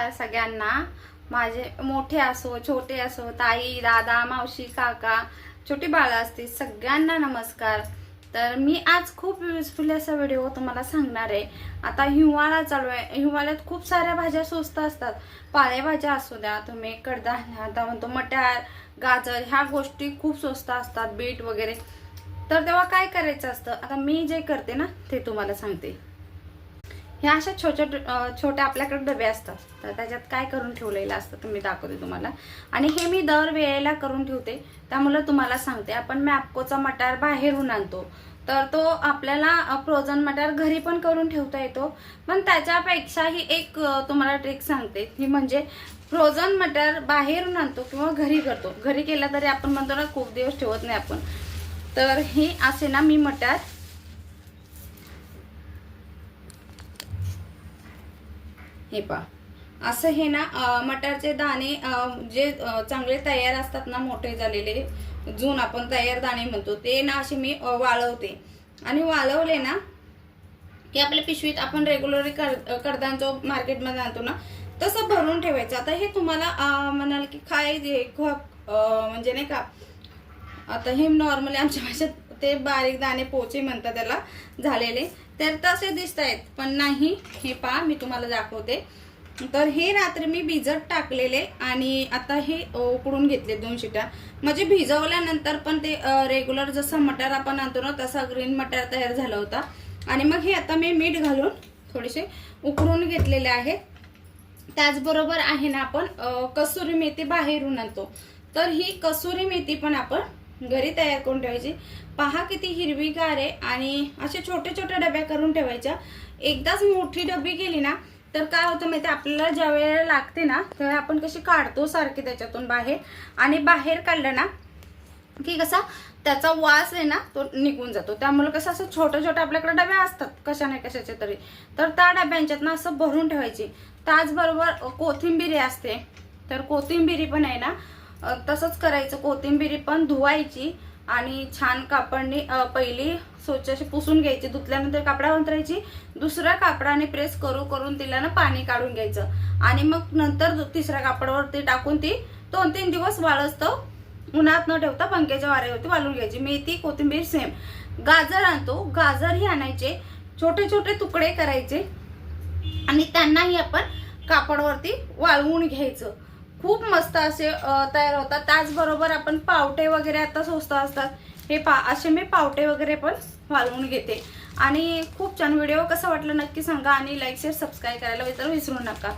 नमस्कार सगळ्यांना। माझे मोठे असो छोटे असो, ताई दादा मावशी काका छोटी बाळा असतील, सगळ्यांना नमस्कार। तर मी आज खूप युजफुल असा व्हिडिओ तुम्हाला सांगणार आहे। आता हिवाळा चालू आहे, हिवाळ्यात खूप साऱ्या भाज्या स्वस्त असतात। पालेभाज्या असू द्या, तुम्ही कडधान्य आता म्हणतो मटार गाजर, ह्या गोष्टी खूप स्वस्त असतात, बीट वगैरे। तर तेव्हा काय करायचं असतं, आता मी जे करते ना ते तुम्हाला सांगते। ह्या अशा छोट्या आपल्याकडे डबे असतात, तर त्याच्यात काय करून ठेवलेलं असतं ते मी दाखवते तुम्हाला। आणि हे मी दर वेळेला करून ठेवते, त्यामुळे तुम्हाला सांगते। आपण मॅप्कोचा मटार बाहेरून आणतो, तर तो आपल्याला फ्रोझन मटार घरी पण करून ठेवता येतो। पण त्याच्यापेक्षा ही एक तुम्हाला ट्रिक सांगते, ही म्हणजे फ्रोझन मटार बाहेरून आणतो किंवा घरी करतो। घरी केला तरी आपण म्हणतो ना खूप दिवस ठेवत नाही आपण, तर हे असे ना मी मटार हे पा असं हे ना मटारचे दाणे जे चांगले तयार असतात ना, मोठे झालेले जून आपण तयार दाणे म्हणतो, ते ना असे मी वाळवते। आणि वाळवले ना की आपल्या पिशवीत आपण रेग्युलरली कडधान्य मार्केटमध्ये आणतो ना तसं भरून ठेवायचं। आता हे तुम्हाला म्हणाल की काय म्हणजे नाही का, आता हे नॉर्मली आमच्या भाषेत ते बारीक दाणे पोचे म्हणतात त्याला, झालेले तर तसे दिसत आहेत, पण नाही। हे पहा मी तुम्हाला दाखवते। तर हे रात्री मी भिजत टाकलेले आणि आता हे उकडून घेतले 2 शिट्या, म्हणजे भिजवल्यानंतर पण ते रेग्युलर जसं मटार आपण आणतो ना तसा ग्रीन मटार तयार झाला होता। आणि मग हे आता मी मीठ घालून थोडेसे उकडून घेतलेले आहेत। त्याचबरोबर आहे ना आपण कसुरी मेथी बाहेरून आणतो, तर ही कसुरी मेथी पण आपण घरी तयार करून ठेवायची। पहा किती हिरवीगार आहे, आणि असे छोटे छोटे डब्या करून ठेवायच्या। एकदाच मोठी डबी केली ना तर काय होतं माहिती, आपल्याला ज्या वेळेला लागते ना तेव्हा आपण कशी काढतो सारखी त्याच्यातून बाहेर, आणि बाहेर काढलं ना की कसा त्याचा वास आहे ना तो निघून जातो। त्यामुळे कसं असं छोटे छोटे आपल्याकडे डबे असतात कशा नाही कशाचे तरी, तर त्या डब्यांच्यात ना असं भरून ठेवायची। त्याचबरोबर कोथिंबीर असते, तर कोथिंबीर पण आहे ना तसंच करायचं। कोथिंबीर पण धुवायची आणि छान कापडने पहिली स्वच्छ अशी पुसून घ्यायची, धुतल्यानंतर कापडावर अंतरायची, दुसऱ्या कापडाने प्रेस करून तिला ना पाणी काढून घ्यायचं, आणि मग नंतर तिसऱ्या कापडावरती टाकून ती 2-3 दिवस वाळसतो, उन्हात न ठेवता पंख्याच्या वाऱ्यावरती वाळून घ्यायची। मेथी कोथिंबीर सेम। गाजर आणतो, गाजरही आणायचे, छोटे छोटे तुकडे करायचे आणि त्यांनाही आपण कापडावरती वाळवून घ्यायचं। खूप मस्त असे तयार होतात। त्याचबरोबर आपण पावटे वगैरे आता स्वस्त असतात, हे असे मी पावटे वगैरे पण वाळवून घेते। आणि खूप छान व्हिडिओ कसा वाटला नक्की सांगा, आणि लाईक शेअर सबस्क्राईब करायला विसरू नका।